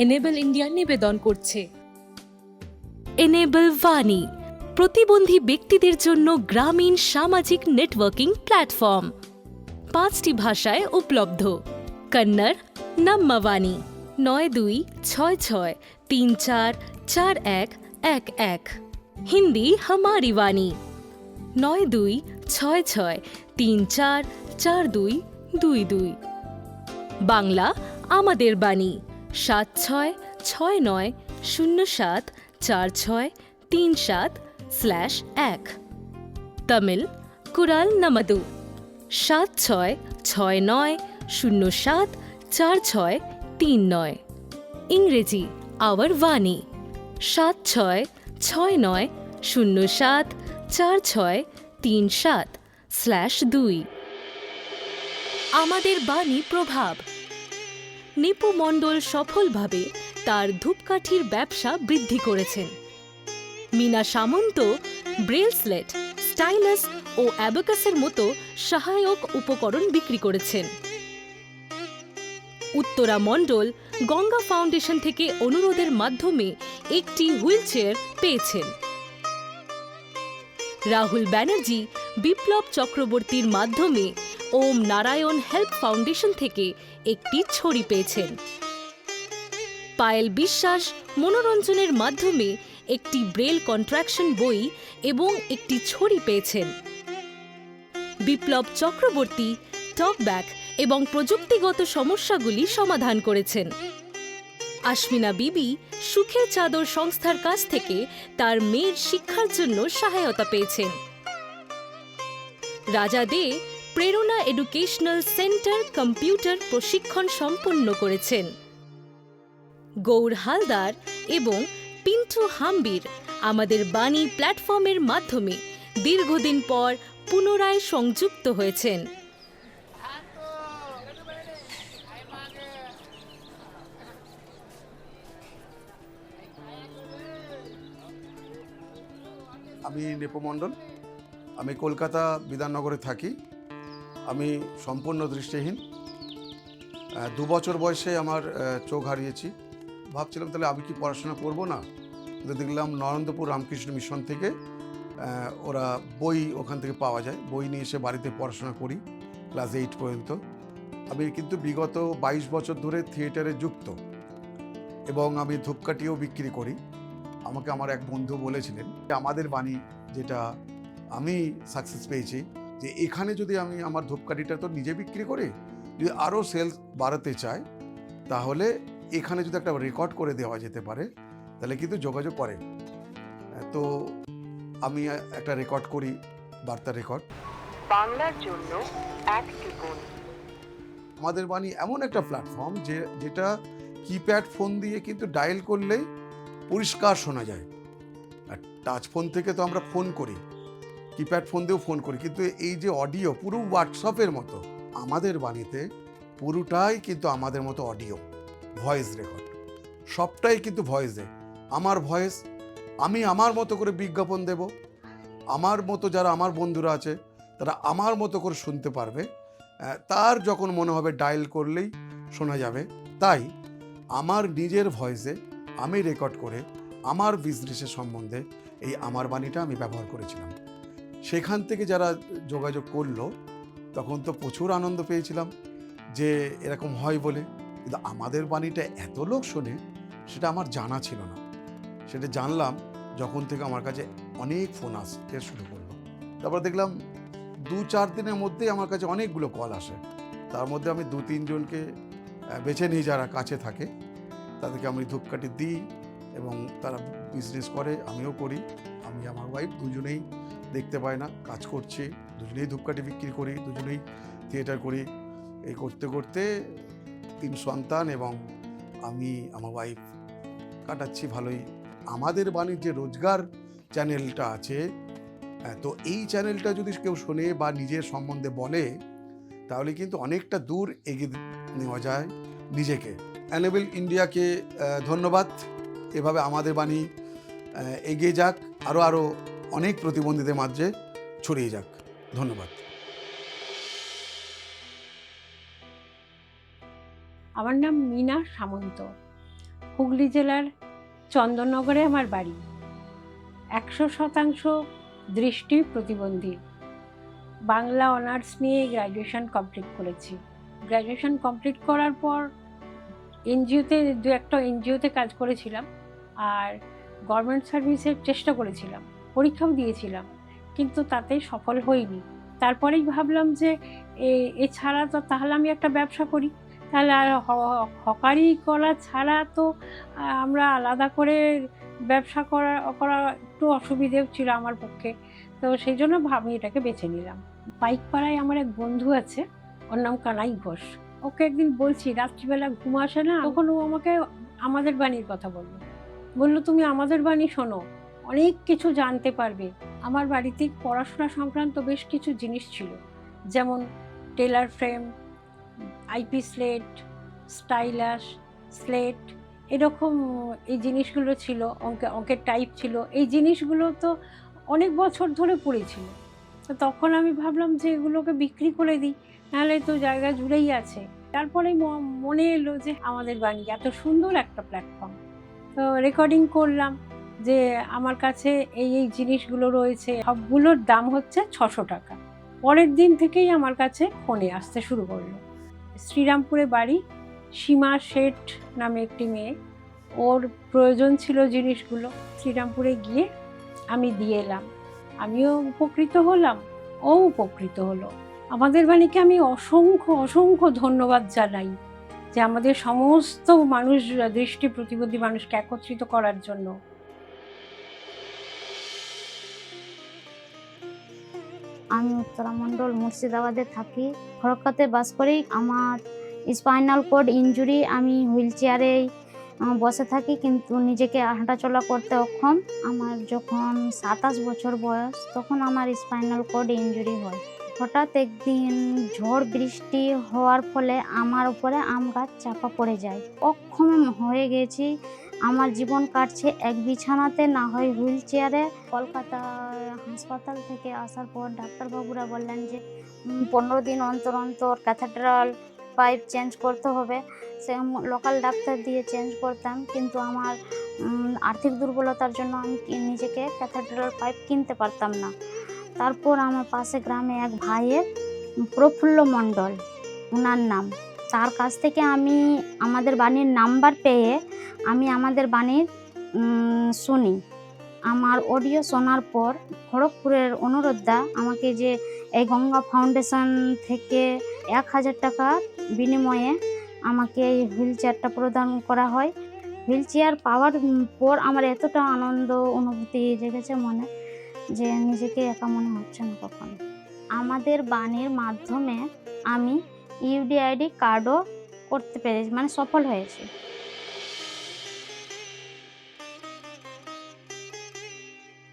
Enable India নিবেদন করছে। Enable বাণী, প্রতিবন্ধী ব্যক্তিদের জন্য গ্রামীণ সামাজিক নেটওয়ার্কিং প্ল্যাটফর্ম, 5টি ভাষায় উপলব্ধ। কন্নড় নাম্মাবাণী 9266344111, হিন্দি हमारी वाणी 9266344222, বাংলা আমাদের বাণী 7669074637/1, তামিল কুরাল নামাদু 7669074639, ইংরেজি আওয়ার বাণী 7669074637/2। আমাদের বাণী প্রভাব। নিপু মণ্ডল সফলভাবে তার ধূপকাঠির ব্যবসা বৃদ্ধি করেছেন। মীনা সামন্ত ব্রেসলেট, স্টাইলাস ও অ্যাবাকাসের মতো সহায়ক উপকরণ বিক্রি করেছেন। উত্তরা মণ্ডল গঙ্গা ফাউন্ডেশন থেকে অনুরোধের মাধ্যমে একটি হুইলচেয়ার পেয়েছেন। রাহুল ব্যানার্জি বিপ্লব চক্রবর্তীর মাধ্যমে ওম নারায়ণ হেল্প ফাউন্ডেশন থেকে একটি ছড়ি পেয়েছেন। পায়েল বিশ্বাস মনোরঞ্জনের মাধ্যমে একটি ব্রেল কন্ট্রাকশন বই এবং একটি ছড়ি পেয়েছেন। বিপ্লব চক্রবর্তী টকব্যাক এবং প্রযুক্তিগত সমস্যাগুলি সমাধান করেছেন। আশমিনা বিবি সুখের চাদর সংস্থার কাছ থেকে তার মেয়ের শিক্ষার জন্য সহায়তা পেয়েছেন। রাজা দে প্রেরণা এডুকেশনাল সেন্টার কম্পিউটার প্রশিক্ষণ সম্পন্ন করেছেন। গৌর হালদার এবং পিন্টু হাম্বির আমাদের বাণী প্ল্যাটফর্মের মাধ্যমে দীর্ঘদিন পর পুনরায় সংযুক্ত হয়েছেন। আমি নিপু মণ্ডল, আমি কলকাতা বিধাননগরে থাকি। আমি সম্পূর্ণ দৃষ্টিহীন। 2 বছর বয়সে আমার চোখ হারিয়েছি। ভাবছিলাম তাহলে আমি কি পড়াশোনা করব না, কিন্তু দেখলাম নরেন্দ্রপুর রামকৃষ্ণ মিশন থেকে ওরা বই ওখান থেকে পাওয়া যায়, বই নিয়ে এসে বাড়িতে পড়াশোনা করি ক্লাস 8 পর্যন্ত। আমি কিন্তু বিগত 22 বছর ধরে থিয়েটারে যুক্ত এবং আমি ধূপকাঠিও বিক্রি করি। আমাকে আমার এক বন্ধু বলেছিলেন আমাদের বাণী, যেটা আমি সাকসেস পেয়েছি, যে এখানে যদি আমি আমার ধূপকাঠিটা তো নিজে বিক্রি করি, যদি আরও সেলস বাড়াতে চাই তাহলে এখানে যদি একটা রেকর্ড করে দেওয়া যেতে পারে তাহলে কিন্তু যোগাযোগ করে। তো আমি একটা রেকর্ড করি, বার্তা রেকর্ড। বাংলার জন্য এক টিপুন। আমাদের বাণী এমন একটা প্ল্যাটফর্ম যেটা কিপ্যাড ফোন দিয়ে কিন্তু ডায়াল করলেই পরিষ্কার শোনা যায়। আর টাচ ফোন থেকে তো আমরা ফোন করি, কিপ্যাড ফোন দিয়েও ফোন করি, কিন্তু এই যে অডিও পুরো হোয়াটসঅ্যাপের মতো, আমাদের বাণীতে পুরোটাই কিন্তু আমাদের মতো অডিও, ভয়েস রেকর্ড, সবটাই কিন্তু ভয়েসে। আমার ভয়েস, আমি আমার মতো করে বিজ্ঞাপন দেব, আমার মতো যারা আমার বন্ধুরা আছে তারা আমার মতো করে শুনতে পারবে, তার যখন মনে হবে ডায়াল করলেই শোনা যাবে। তাই আমার নিজের ভয়েসে আমি রেকর্ড করে আমার বিজনেসের সম্বন্ধে এই আমার বাণীটা আমি ব্যবহার করেছিলাম। সেখান থেকে যারা যোগাযোগ করলো তখন তো প্রচুর আনন্দ পেয়েছিলাম যে এরকম হয় বলে। কিন্তু আমাদের বাণীটা এত লোক শোনে সেটা আমার জানা ছিল না। সেটা জানলাম যখন থেকে আমার কাছে অনেক ফোন আসতে শুরু করলো। তারপর দেখলাম 2-4 দিনের মধ্যেই আমার কাছে অনেকগুলো কল আসে। তার মধ্যে আমি 2-3 জনকে বেছে নিই যারা কাছে থাকে, তাদেরকে আমি ধূপকাঠি দিই এবং তারা বিজনেস করে, আমিও করি। আমি আমার ওয়াইফ দুজনেই দেখতে পাই না, কাজ করছি, দুজনেই ধূপকাঠি বিক্রি করি, দুজনেই থিয়েটার করি। এই করতে করতে 3 সন্তান এবং আমি আমার ওয়াইফ কাটাচ্ছি ভালোই। আমাদের বাণীর যে রোজগার চ্যানেলটা আছে, তো এই চ্যানেলটা যদি কেউ শোনে বা নিজের সম্বন্ধে বলে তাহলে কিন্তু অনেকটা দূর এগিয়ে নেওয়া যায় নিজেকে। এনেবল ইন্ডিয়াকে ধন্যবাদ। এভাবে আমাদের বাণী এগিয়ে যাক, আরও অনেক প্রতিবন্ধীদের মাঝে ছড়িয়ে যাক। ধন্যবাদ। আমার নাম মীনা সামন্ত। হুগলি জেলার চন্দননগরে আমার বাড়ি। 100% দৃষ্টি প্রতিবন্ধী। বাংলা অনার্স নিয়ে গ্র্যাজুয়েশন কমপ্লিট করেছি। গ্র্যাজুয়েশন কমপ্লিট করার পর এনজিওতে একটা এনজিওতে কাজ করেছিলাম, আর গভর্নমেন্ট সার্ভিসের চেষ্টা করেছিলাম, পরীক্ষাও দিয়েছিলাম, কিন্তু তাতে সফল হইনি। তারপরেই ভাবলাম যে এছাড়া তো তাহলে আমি একটা ব্যবসা করি, তাহলে আর হকারি করা ছাড়া তো আমরা আলাদা করে ব্যবসা করা একটু অসুবিধেও ছিল আমার পক্ষে। তো সেই জন্য আমি এটাকে বেছে নিলাম। পাইকপাড়ায় আমার এক বন্ধু আছে, ওর নাম কানাই ঘোষ। ওকে একদিন বলছি রাত্রিবেলা ঘুম আসে না, তখন ও আমাকে আমাদের বাণীর কথা বললো তুমি আমাদের বাণী শোনো, অনেক কিছু জানতে পারবে। আমার বাড়িতে পড়াশোনা সংক্রান্ত বেশ কিছু জিনিস ছিল, যেমন Taylor frame, IP slate, stylus, slate, এরকম এই জিনিসগুলো ছিল। অঙ্কের টাইপ ছিল। এই জিনিসগুলো তো অনেক বছর ধরে পড়েছিল। তো তখন আমি ভাবলাম যে এগুলোকে বিক্রি করে দিই, নাহলে তো জায়গা জুড়েই আছে। তারপরে মনে এলো যে আমাদের বাণী এত সুন্দর একটা প্ল্যাটফর্ম, তো রেকর্ডিং করলাম যে আমার কাছে এই জিনিসগুলো রয়েছে, সবগুলোর দাম হচ্ছে 600 টাকা। পরের দিন থেকেই আমার কাছে ফোনে আসতে শুরু করলো। শ্রীরামপুরে বাড়ি, সীমা শেঠ নামে একটি মেয়ে, ওর প্রয়োজন ছিল জিনিসগুলো। শ্রীরামপুরে গিয়ে আমি দিয়ে এলাম, আমিও উপকৃত হলাম, ও উপকৃত হলো। আমাদের বাণীকে আমি অসংখ্য ধন্যবাদ জানাই যে আমাদের সমস্ত মানুষ, দৃষ্টি প্রতিবন্ধী মানুষকে একত্রিত করার জন্য। আমি উত্তরা মণ্ডল, মুর্শিদাবাদে থাকি। খড়গপুরে বাস করি। আমার স্পাইনাল কর্ড ইনজুরি, আমি হুইল চেয়ারেই বসে থাকি, কিন্তু নিজেকে হাঁটাচলা করতে অক্ষম। আমার যখন 27 বছর বয়স, তখন আমার স্পাইনাল কর্ড ইনজুরি হয়। হঠাৎ একদিন ঝড় বৃষ্টি হওয়ার ফলে আমার উপরে আম গাছ চাপা পড়ে যায়। অক্ষম হয়ে গেছি। আমার জীবন কাটছে এক বিছানাতে, না হয় হুইল চেয়ারে। কলকাতা হাসপাতাল থেকে আসার পর ডাক্তারবাবুরা বললেন যে 15 দিন অন্তর অন্তর ক্যাথেড্রাল পাইপ চেঞ্জ করতে হবে। সে লোকাল ডাক্তার দিয়ে চেঞ্জ করতাম, কিন্তু আমার আর্থিক দুর্বলতার জন্য আমি নিজেকে ক্যাথেড্রাল পাইপ কিনতে পারতাম না। তারপর আমার পাশে গ্রামে এক ভাইয়ের, প্রফুল্ল মণ্ডল ওনার নাম, তার কাছ থেকে আমি আমাদের বাণীর নাম্বার পেয়ে আমি আমাদের বাণীর শুনি। আমার অডিও শোনার পর খড়গপুরের অনুরোধদা আমাকে যে এই গঙ্গা ফাউন্ডেশন থেকে 1000 টাকার বিনিময়ে আমাকে এই হুইল চেয়ারটা প্রদান করা হয়। হুইল চেয়ার পাওয়ার পর আমার এতটা আনন্দ অনুভূতি জেগেছে মনে, যে নিজেকে একা মনে হচ্ছে না কখনো। আমাদের বাণীর মাধ্যমে আমি ইউডিআইডি কার্ডও করতে পেরেছি, মানে সফল হয়েছে।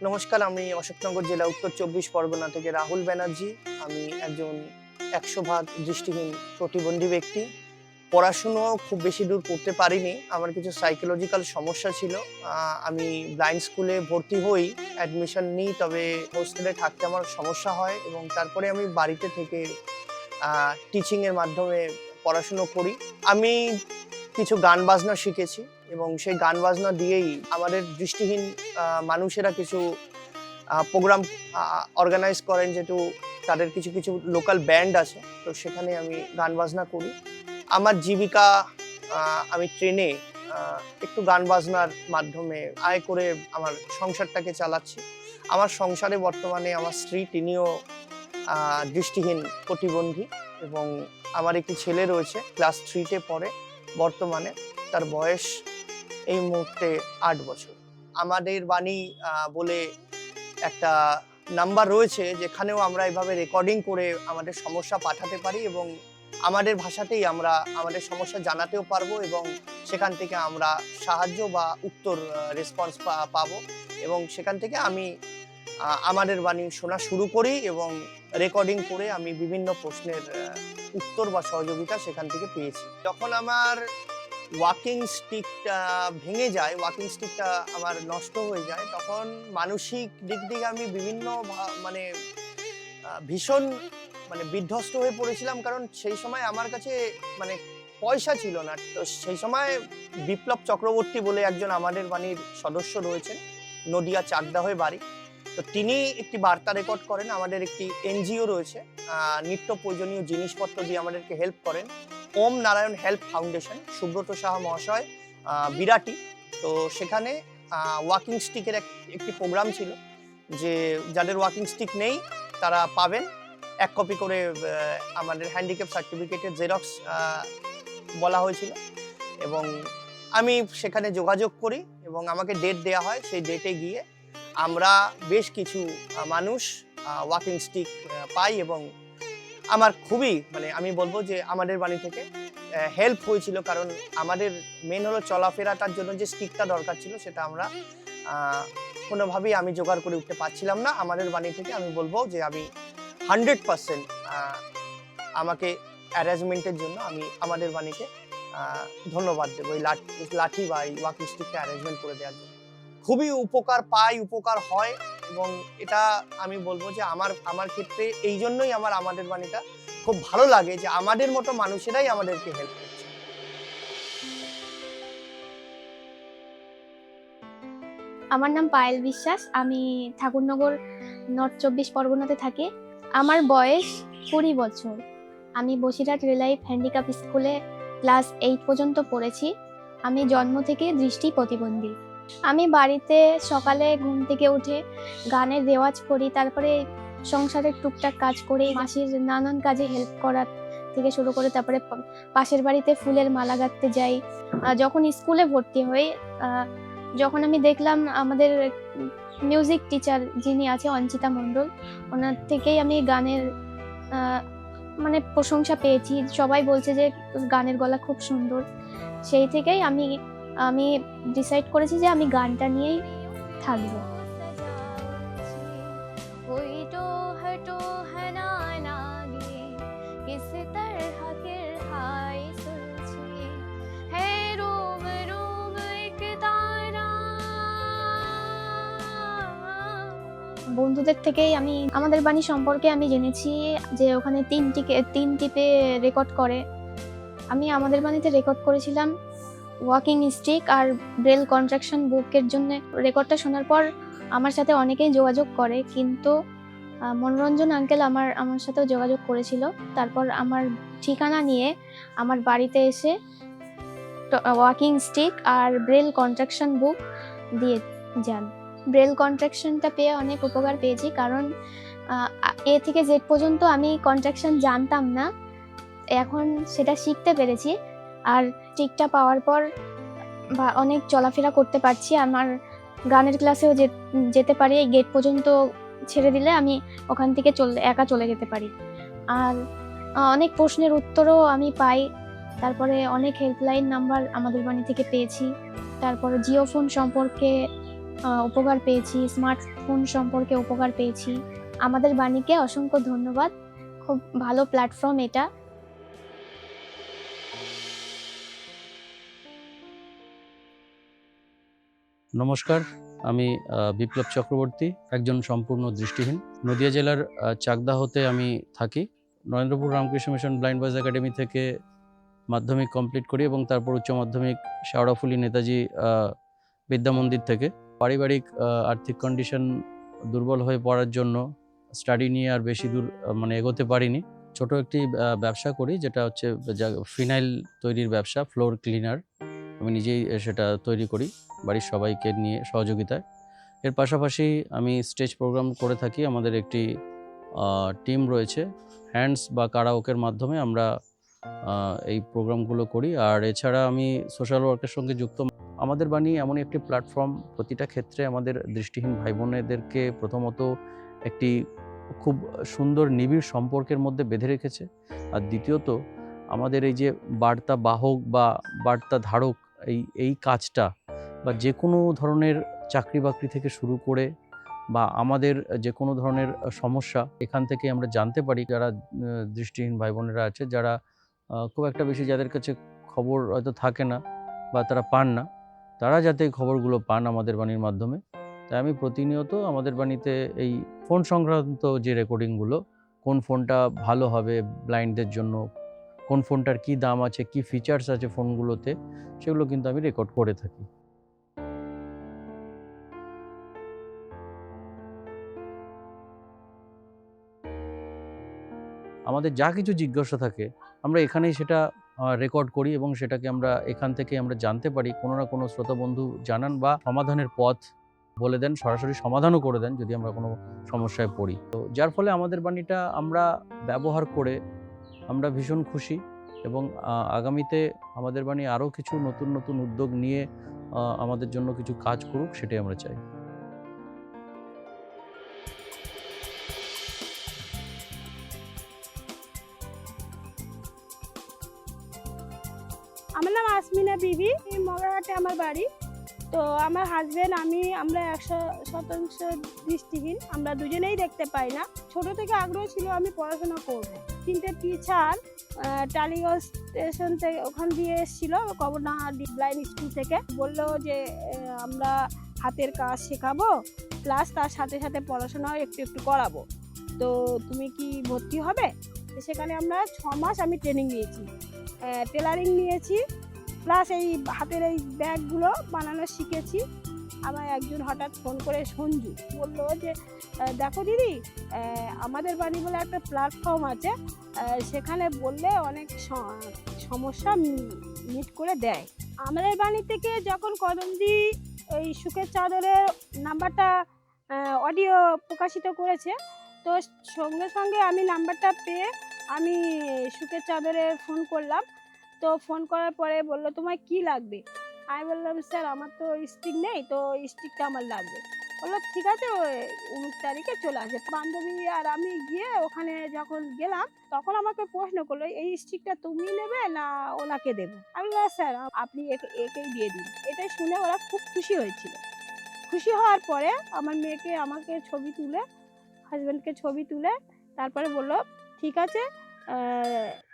নমস্কার, আমি অশোকনগর জেলা উত্তর 24 পরগনা থেকে রাহুল ব্যানার্জি। আমি একজন 100% দৃষ্টিহীন প্রতিবন্ধী ব্যক্তি। পড়াশুনো খুব বেশি দূর করতে পারিনি, আমার কিছু সাইকোলজিক্যাল সমস্যা ছিল। আমি ব্লাইন্ড স্কুলে ভর্তি হই, অ্যাডমিশন নিই, তবে হোস্টেলে থাকতে আমার সমস্যা হয়, এবং তারপরে আমি বাড়িতে থেকে টিচিংয়ের মাধ্যমে পড়াশুনো করি। আমি কিছু গান বাজনা শিখেছি, এবং সেই গান বাজনা দিয়েই আমাদের দৃষ্টিহীন মানুষেরা কিছু প্রোগ্রাম অর্গানাইজ করেন, যেহেতু তাদের কিছু কিছু লোকাল ব্যান্ড আছে, তো সেখানে আমি গান বাজনা করি। আমার জীবিকা, আমি ট্রেনে একটু গান বাজনার মাধ্যমে আয় করে আমার সংসারটাকে চালাচ্ছি। আমার সংসারে বর্তমানে আমার স্ত্রী, তিনিও দৃষ্টিহীন প্রতিবন্ধী, এবং আমার একটি ছেলে রয়েছে, ক্লাস 3-তে পড়ে বর্তমানে। তার বয়স এই মুহূর্তে 8 বছর। আমাদের বাণী বলে একটা নাম্বার রয়েছে, যেখানেও আমরা এভাবে রেকর্ডিং করে আমাদের সমস্যা পাঠাতে পারি, এবং আমাদের ভাষাতেই আমরা আমাদের সমস্যা জানাতেও পারবো, এবং সেখান থেকে আমরা সাহায্য বা উত্তর রেসপন্স পাবো, এবং সেখান থেকে আমি আমাদের বাণী শোনা শুরু করি, এবং রেকর্ডিং করে আমি বিভিন্ন প্রশ্নের উত্তর বা সহযোগিতা সেখান থেকে পেয়েছি। যখন আমার ওয়াকিং স্টিকটা ভেঙে যায়, ওয়াকিং স্টিকটা আমার নষ্ট হয়ে যায়, তখন মানসিক দিক থেকে আমি বিভিন্ন ভীষণ বিধ্বস্ত হয়ে পড়েছিলাম। কারণ সেই সময় আমার কাছে পয়সা ছিল না। তো সেই সময় বিপ্লব চক্রবর্তী বলে একজন আমাদের বাণীর সদস্য রয়েছেন, নদিয়া চাকদা হয়ে বাড়ি। তো তিনি একটি বার্তা রেকর্ড করেন। আমাদের একটি এনজিও রয়েছে, নিত্য প্রয়োজনীয় জিনিসপত্র দিয়ে আমাদেরকে হেল্প করেন, ওম নারায়ণ হেল্প ফাউন্ডেশন, সুব্রত সাহা মহাশয়, বিরাটি। তো সেখানে ওয়াকিং স্টিকের একটি প্রোগ্রাম ছিল, যে যাদের ওয়াকিং স্টিক নেই তারা পাবেন 1 কপি করে আমাদের হ্যান্ডিক্যাপ সার্টিফিকেটের জেরক্স বলা হয়েছিল। এবং আমি সেখানে যোগাযোগ করি এবং আমাকে ডেট দেওয়া হয়। সেই ডেটে গিয়ে আমরা বেশ কিছু মানুষ ওয়াকিং স্টিক পাই এবং আমার খুবই আমি বলবো যে আমাদের বাড়ি থেকে হেল্প হয়েছিল, কারণ আমাদের মেন হলো চলাফেরাটার জন্য যে স্টিকটা দরকার ছিল সেটা আমরা কোনোভাবেই আমি জোগাড় করে উঠতে পারছিলাম না। আমাদের বাড়ি থেকে আমি বলবো যে আমি 100% আমাকে অ্যারেঞ্জমেন্টের জন্য আমি আমাদের বাণীকে ধন্যবাদ দেবো, এই লাঠি বা এই ওয়াকিং স্টিকটা অ্যারেঞ্জমেন্ট করে দেওয়ার জন্য। খুবই উপকার পাই, উপকার হয় এবং এটা আমি বলবো যে আমার ক্ষেত্রে এই জন্যই আমাদের বাণীটা খুব ভালো লাগে, যে আমাদের মতো মানুষেরাই আমাদেরকে হেল্প করছে। আমার নাম পায়েল বিশ্বাস, আমি ঠাকুরনগর নর্থ 24 পরগনাতে থাকি। আমার বয়স 20 বছর। আমি বসিরহাট রিলাইফ হ্যান্ডিক্যাপ স্কুলে ক্লাস 8 পর্যন্ত পড়েছি। আমি জন্ম থেকে দৃষ্টি প্রতিবন্ধী। আমি বাড়িতে সকালে ঘুম থেকে উঠে গানের রেওয়াজ করি, তারপরে সংসারের টুকটাক কাজ করি, মাসির নানান কাজে হেল্প করা থেকে শুরু করে তারপরে পাশের বাড়িতে ফুলের মালা গাঁথতে যাই। যখন স্কুলে ভর্তি হই, যখন আমি দেখলাম আমাদের মিউজিক টিচার যিনি আছে অঞ্চিতা মণ্ডল, ওনার থেকেই আমি গানের প্রশংসা পেয়েছি। সবাই বলছে যে গানের গলা খুব সুন্দর। সেই থেকেই আমি ডিসাইড করেছি যে আমি গানটা নিয়েই থাকবো। বন্ধুদের থেকেই আমাদের বাণী সম্পর্কে আমি জেনেছি যে ওখানে 3 টিপে রেকর্ড করে। আমি আমাদের বাণীতে রেকর্ড করেছিলাম ওয়াকিং স্টিক আর ব্রেল কন্ট্রাকশন বুকের জন্য। রেকর্ডটা শোনার পর আমার সাথে অনেকেই যোগাযোগ করে, কিন্তু মনোরঞ্জন আঙ্কেল আমার সাথেও যোগাযোগ করেছিল। তারপর আমার ঠিকানা নিয়ে আমার বাড়িতে এসে ওয়াকিং স্টিক আর ব্রেল কন্ট্রাকশন বুক দিয়ে যান। ব্রেল কন্ট্রাকশনটা পেয়ে অনেক উপকার পেয়েছি, কারণ এ থেকে জেড পর্যন্ত আমি কন্ট্রাকশন জানতাম না, এখন সেটা শিখতে পেরেছি। আর স্টিকটা পাওয়ার পর অনেক চলাফেরা করতে পারছি। আমার গানের ক্লাসেও যেতে পারি, এই গেট পর্যন্ত ছেড়ে দিলে আমি ওখান থেকে একা চলে যেতে পারি। আর অনেক প্রশ্নের উত্তরও আমি পাই। তারপরে অনেক হেল্পলাইন নাম্বার আমাদের বাণী থেকে পেয়েছি। তারপর জিও ফোন সম্পর্কে উপকার পেয়েছি, স্মার্টফোন সম্পর্কে উপকার পেয়েছি। আমাদের বাণীকে অসংখ্য ধন্যবাদ, খুব ভালো প্ল্যাটফর্ম এটা। নমস্কার, আমি বিপ্লব চক্রবর্তী, একজন সম্পূর্ণ দৃষ্টিহীন। নদিয়া জেলার চাকদা হতে আমি থাকি। Narendrapur Ramakrishna mission blind boys academy থেকে মাধ্যমিক কমপ্লিট করি এবং তারপর উচ্চ মাধ্যমিক শেওড়াফুলি নেতাজি বিদ্যা মন্দির থেকে। পারিবারিক আর্থিক কন্ডিশন দুর্বল হয়ে পড়ার জন্য স্টাডি নিয়ে আর বেশি দূর এগোতে পারিনি। ছোট একটি ব্যবসা করি, যেটা হচ্ছে ফিনাইল তৈরির ব্যবসা, ফ্লোর ক্লিনার। আমি নিজেই সেটা তৈরি করি বাড়ির সবাইকে নিয়ে সহযোগিতায়। এর পাশাপাশি আমি স্টেজ প্রোগ্রাম করে থাকি। আমাদের একটি টিম রয়েছে, হ্যান্ডস বা কারাওকের মাধ্যমে আমরা এই প্রোগ্রামগুলো করি। আর এছাড়া আমি সোশ্যাল ওয়ার্কের সঙ্গে যুক্ত। আমাদের বাণী এমন একটি প্ল্যাটফর্ম, প্রতিটা ক্ষেত্রে আমাদের দৃষ্টিহীন ভাই বোনেদেরকে প্রথমত একটি খুব সুন্দর নিবিড় সম্পর্কের মধ্যে বেঁধে রেখেছে। আর দ্বিতীয়ত আমাদের এই যে বার্তা বাহক বা বার্তা ধারক, এই কাজটা বা যে কোনো ধরনের চাকরি বাকরি থেকে শুরু করে বা আমাদের যে কোনো ধরনের সমস্যা এখান থেকে আমরা জানতে পারি। যারা দৃষ্টিহীন ভাই বোনেরা আছে, যারা খুব একটা বেশি যাদের কাছে খবর হয়তো থাকে না বা তারা পান না, তারা যাতে খবরগুলো পান আমাদের বাণীর মাধ্যমে। তাই আমি প্রতিনিয়ত আমাদের বাণীতে এই ফোন সংক্রান্ত যে রেকর্ডিংগুলো, কোন ফোনটা ভালো হবে ব্লাইন্ডদের জন্য, কোন ফোনটার কী দাম আছে, কী ফিচার্স আছে ফোনগুলোতে, সেগুলো কিন্তু আমি রেকর্ড করে থাকি। আমাদের যা কিছু জিজ্ঞাসা থাকে আমরা এখানেই সেটা রেকর্ড করি এবং সেটাকে আমরা এখান থেকে আমরা জানতে পারি। কোনো না কোনো শ্রোতা বন্ধু জানান বা সমাধানের পথ বলে দেন, সরাসরি সমাধানও করে দেন যদি আমরা কোনো সমস্যায় পড়ি। তো যার ফলে আমাদের বাণীটা আমরা ব্যবহার করে আমরা ভীষণ খুশি এবং আগামীতে আমাদের বাণী আরও কিছু নতুন নতুন উদ্যোগ নিয়ে আমাদের জন্য কিছু কাজ করুক, সেটাই আমরা চাই। আমার নাম আসমিনা বিবি, মগরাহাটে আমার বাড়ি। তো আমার হাজবেন্ড আমরা 100% দৃষ্টিহীন, আমরা দুজনেই দেখতে পাই না। ছোট থেকে আগ্রহ ছিল আমি পড়াশোনা করব। 3টে টিচার টালিগঞ্জ স্টেশন থেকে ওখান দিয়ে এসেছিল, কবরডাঙ্গা ব্লাইন্ড স্কুল থেকে, বলল যে আমরা হাতের কাজ শেখাবো প্লাস তার সাথে সাথে পড়াশোনাও একটু একটু করাবো, তো তুমি কি ভর্তি হবে? সেখানে আমরা 6 মাস আমি ট্রেনিং নিয়েছি, টেলারিং নিয়েছি, প্লাস এই হাতের এই ব্যাগগুলো বানানো শিখেছি। আমার একজন হঠাৎ ফোন করে সঞ্জু বললো যে দেখো দিদি, আমাদের বাড়ি বলে একটা প্ল্যাটফর্ম আছে, সেখানে বললে অনেক সমস্যা মিট করে দেয়। আমাদের বাড়ি থেকে যখন কদমদি এই সুখের চাদরের নাম্বারটা অডিও প্রকাশিত করেছে, তো সঙ্গে সঙ্গে আমি নাম্বারটা পেয়ে আমি সুখের চাদরে ফোন করলাম। তো ফোন করার পরে বললো তোমার কি লাগবে? আমি বললাম স্যার আমার তো স্টিক নেই, তো স্টিকটা আমার লাগবে। বললো ঠিক আছে, 19 তারিখে চলে আসে। বান্ধবী আর আমি গিয়ে ওখানে যখন গেলাম তখন আমাকে প্রশ্ন করলো এই স্টিকটা তুমি নেবে না ওনাকে দেবো? আমি বললাম স্যার আপনি একেই দিয়ে দিন। এটাই শুনে ওরা খুব খুশি হয়েছিল। খুশি হওয়ার পরে আমার মেয়েকে আমাকে ছবি তুলে, হাজব্যান্ডকে ছবি তুলে তারপরে বললো ঠিক আছে,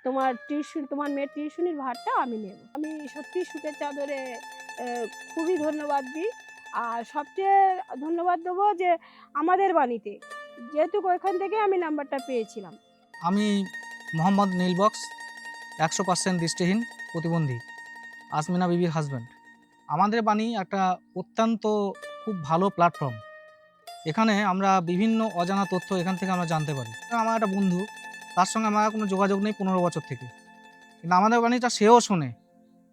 তোমার মেয়ের টিউশনির ভাড়টা আমি নেব। আমি সত্যি সুখের চাদরে খুবই ধন্যবাদ দিই। আর সবচেয়ে ধন্যবাদ দেবো যে আমাদের বাণীতে, যেহেতু ওইখান থেকে আমি নাম্বারটা পেয়েছিলাম। আমি মোহাম্মদ নীলবক্স, 100% দৃষ্টিহীন প্রতিবন্ধী, আসমিনা বিবির হাজব্যান্ড। আমাদের বাণী একটা অত্যন্ত খুব ভালো প্ল্যাটফর্ম। এখানে আমরা বিভিন্ন অজানা তথ্য এখান থেকে আমরা জানতে পারি। আমার একটা বন্ধু, তার সঙ্গে আমার কোনো যোগাযোগ নেই 15 বছর থেকে, কিন্তু আমাদের বাণীটা সেও শোনে।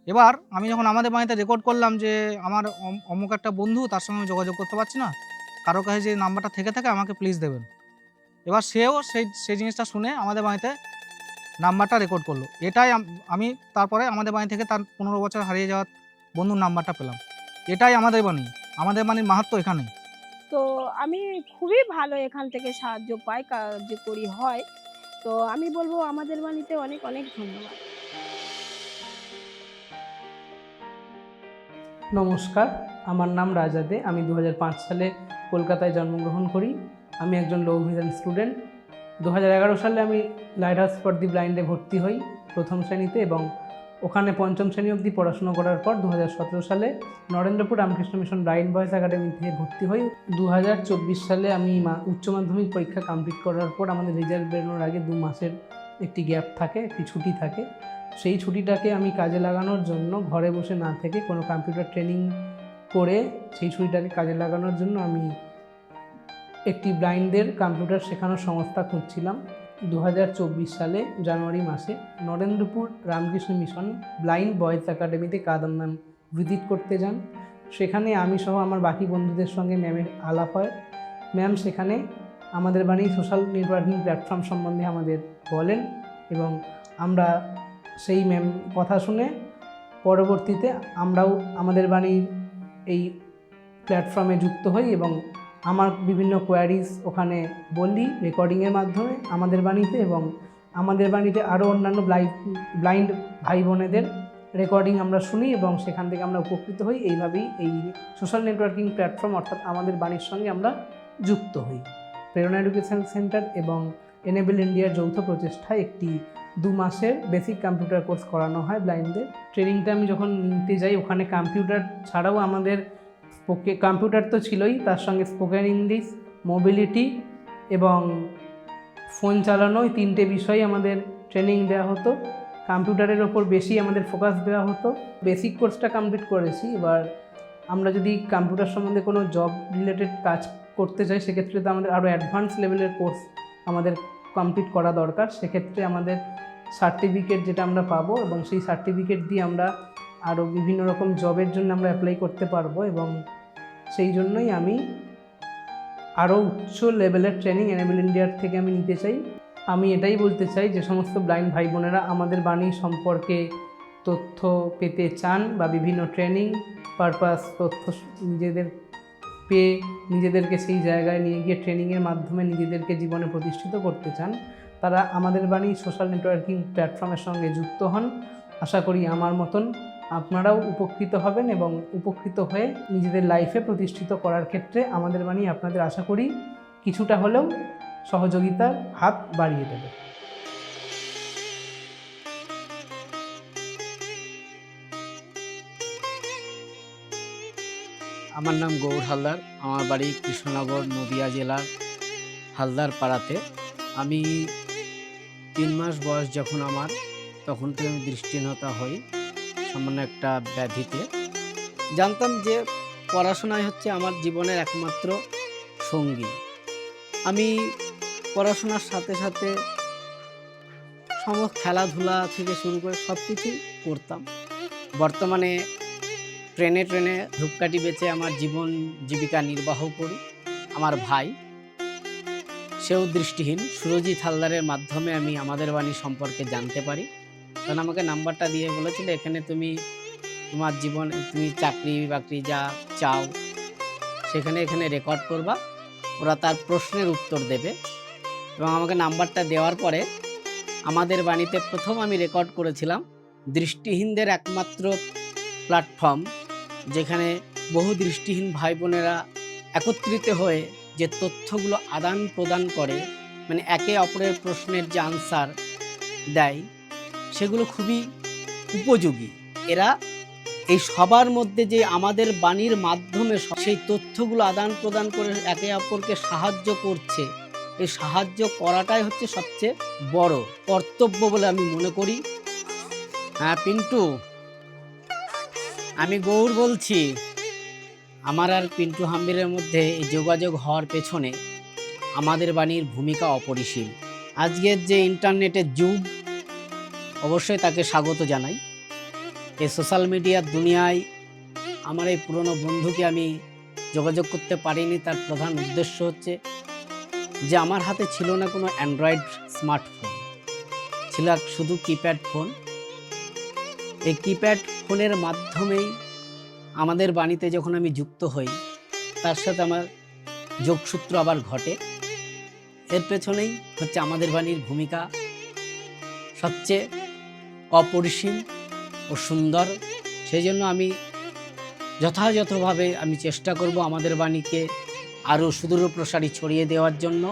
এবার আমি যখন আমাদের বাণীতে রেকর্ড করলাম যে আমার অমুক একটা বন্ধু, তার সঙ্গে আমি যোগাযোগ করতে পারছি না, কারো কাছে যে নাম্বারটা থেকে থাকে আমাকে প্লিজ দেবেন। এবার সেও সেই জিনিসটা শুনে আমাদের বাণীতে নাম্বারটা রেকর্ড করলো। এটাই আমি তারপরে আমাদের বাণী থেকে তার 15 বছর হারিয়ে যাওয়া বন্ধুর নাম্বারটা পেলাম। এটাই আমাদের বাণীর মাহাত্ম্য এখানে। তো আমি খুবই ভালো এখান থেকে সাহায্য পাই, কার্যকরী হয়। তো আমি বলবো আমাদের বাণীতে অনেক অনেক ধন্যবাদ। নমস্কার, আমার নাম রাজা দে। আমি 2005 সালে কলকাতায় জন্মগ্রহণ করি। আমি একজন লো ভিশন স্টুডেন্ট। 2011 সালে আমি লাইট হাউস ফর দি ব্লাইন্ডে ভর্তি হই প্রথম শ্রেণীতে এবং ওখানে 5ম শ্রেণী অবধি পড়াশোনা করার পর 2017 সালে Narendrapur Ramakrishna mission blind boys একাডেমিতে ভর্তি হই। 2024 সালে আমি উচ্চ মাধ্যমিক পরীক্ষা কমপ্লিট করার পর আমাদের রেজাল্ট বেরোনোর আগে 2 মাসের একটি গ্যাপ থাকে, একটি ছুটি থাকে। সেই ছুটিটাকে আমি কাজে লাগানোর জন্য ঘরে বসে না থেকে কোনো কম্পিউটার ট্রেনিং করে সেই ছুটিটাকে কাজে লাগানোর জন্য আমি একটি ব্লাইন্ডদের কম্পিউটার শেখানোর সংস্থা খুঁজছিলাম। 2024 সালে জানুয়ারি মাসে Narendrapur Ramakrishna mission blind boys একাডেমিতে কাদম ম্যাম ভিজিট করতে যান। সেখানে আমি সহ আমার বাকি বন্ধুদের সঙ্গে ম্যামের আলাপ হয়। ম্যাম সেখানে আমাদের বাণী সোশ্যাল নেটওয়ার্কিং প্ল্যাটফর্ম সম্বন্ধে আমাদের বলেন এবং আমরা সেই ম্যাম কথা শুনে পরবর্তীতে আমরাও আমাদের বাণীর এই প্ল্যাটফর্মে যুক্ত হই এবং আমার বিভিন্ন কোয়ারিজ ওখানে বলি রেকর্ডিংয়ের মাধ্যমে আমাদের বাণীতে, এবং আমাদের বাণীতে আরও অন্যান্য ব্লাইন্ড ভাই বোনেদের রেকর্ডিং আমরা শুনি এবং সেখান থেকে আমরা উপকৃত হই। এইভাবেই এই সোশ্যাল নেটওয়ার্কিং প্ল্যাটফর্ম অর্থাৎ আমাদের বাণীর সঙ্গে আমরা যুক্ত হই। প্রেরণা এডুকেশন সেন্টার এবং এনেবল ইন্ডিয়ার যৌথ প্রচেষ্টায় একটি 2 মাসের বেসিক কম্পিউটার কোর্স করানো হয় ব্লাইন্ডদের। ট্রেনিংটা আমি যখন নিতে যাই ওখানে কম্পিউটার ছাড়াও আমাদের কম্পিউটার তো ছিলই, তার সঙ্গে স্পোকেন ইংলিশ, মোবিলিটি এবং ফোন চালানো, এই 3টে বিষয় আমাদের ট্রেনিং দেওয়া হতো। কম্পিউটারের ওপর বেশি আমাদের ফোকাস দেওয়া হতো। বেসিক কোর্সটা কমপ্লিট করেছি, এবার আমরা যদি কম্পিউটার সম্বন্ধে কোনো জব রিলেটেড কাজ করতে চাই সেক্ষেত্রে তো আমাদের আরও অ্যাডভান্স লেভেলের কোর্স আমাদের কমপ্লিট করা দরকার। সেক্ষেত্রে আমাদের সার্টিফিকেট যেটা আমরা পাবো এবং সেই সার্টিফিকেট দিয়ে আমরা আরও বিভিন্ন রকম জবের জন্য আমরা অ্যাপ্লাই করতে পারবো, এবং সেই জন্যই আমি আরও উচ্চ লেভেলের ট্রেনিং এনেবল ইন্ডিয়ার থেকে আমি নিতে চাই। আমি এটাই বলতে চাই যে সমস্ত ব্লাইন্ড ভাই বোনেরা আমাদের বাণী সম্পর্কে তথ্য পেতে চান বা বিভিন্ন ট্রেনিং পারপাস তথ্য নিজেদের পেয়ে নিজেদেরকে সেই জায়গায় নিয়ে গিয়ে ট্রেনিংয়ের মাধ্যমে নিজেদেরকে জীবনে প্রতিষ্ঠিত করতে চান, তারা আমাদের বাণী সোশ্যাল নেটওয়ার্কিং প্ল্যাটফর্মের সঙ্গে যুক্ত হন। আশা করি আমার মতন আপনারাও উপকৃত হবেন এবং উপকৃত হয়ে নিজেদের লাইফে প্রতিষ্ঠিত করার ক্ষেত্রে আমাদের বাণী আপনাদের আশা করি কিছুটা হলেও সহযোগিতার হাত বাড়িয়ে দেবে। আমার নাম গৌর হালদার, আমার বাড়ি কৃষ্ণনগর নদিয়া জেলার হালদার পাড়াতে। আমি 3 মাস বয়স যখন আমার, তখন থেকে আমি দৃষ্টিহীনতা হই সামান্য একটা ব্যাধিতে। জানতাম যে পড়াশোনাই হচ্ছে আমার জীবনের একমাত্র সঙ্গী। আমি পড়াশোনার সাথে সাথে সমস্ত খেলাধুলা থেকে শুরু করে সব কিছুই করতাম। বর্তমানে ট্রেনে ট্রেনে ধূপকাঠি বেচে আমার জীবন জীবিকা নির্বাহ করি। আমার ভাই, সেও দৃষ্টিহীন, সুরজিৎ হালদারের মাধ্যমে আমি আমাদের বাণী সম্পর্কে জানতে পারি। কারণ আমাকে নাম্বারটা দিয়ে বলেছিল এখানে তুমি তোমার জীবনে তুমি চাকরি বাকরি যা চাও সেখানে এখানে রেকর্ড করবা, ওরা তার প্রশ্নের উত্তর দেবে। এবং আমাকে নাম্বারটা দেওয়ার পরে আমাদের বাণীতে প্রথম আমি রেকর্ড করেছিলাম দৃষ্টিহীনদের একমাত্র প্ল্যাটফর্ম, যেখানে বহু দৃষ্টিহীন ভাই বোনেরা একত্রিত হয়ে যে তথ্যগুলো আদান প্রদান করে, মানে একে অপরের প্রশ্নের যে আনসার দেয়, সেগুলো খুবই উপযোগী। এরা এই সবার মধ্যে যে আমাদের বাণীর মাধ্যমে সেই তথ্যগুলো আদান প্রদান করে একে অপরকে সাহায্য করছে, এই সাহায্য করাটাই হচ্ছে সবচেয়ে বড় কর্তব্য বলে আমি মনে করি। হ্যাঁ পিন্টু, আমি গৌর বলছি। আমার আর পিন্টু হাম্বিরের মধ্যে এই যোগাযোগ হওয়ার পেছনে আমাদের বাণীর ভূমিকা অপরিসীম। আজকের যে ইন্টারনেটের যুগ, অবশ্যই তাকে স্বাগত জানাই। এই সোশ্যাল মিডিয়ার দুনিয়ায় আমার এই পুরনো বন্ধুকে আমি যোগাযোগ করতে পারিনি, তার প্রধান উদ্দেশ্য হচ্ছে যে আমার হাতে ছিল না কোনো অ্যান্ড্রয়েড স্মার্টফোন, ছিল শুধু কিপ্যাড ফোন। এই কিপ্যাড ফোনের মাধ্যমেই আমাদের বাণীতে যখন আমি যুক্ত হই, তার সাথে আমার যোগসূত্র আবার ঘটে। এর পেছনেই হচ্ছে আমাদের বাণীর ভূমিকা সবচেয়ে অপরিসীম ও সুন্দর। সেই জন্য আমি যথাযথভাবে আমি চেষ্টা করব আমাদের বাণীকে আরও সুদূর প্রসারী ছড়িয়ে দেওয়ার জন্য।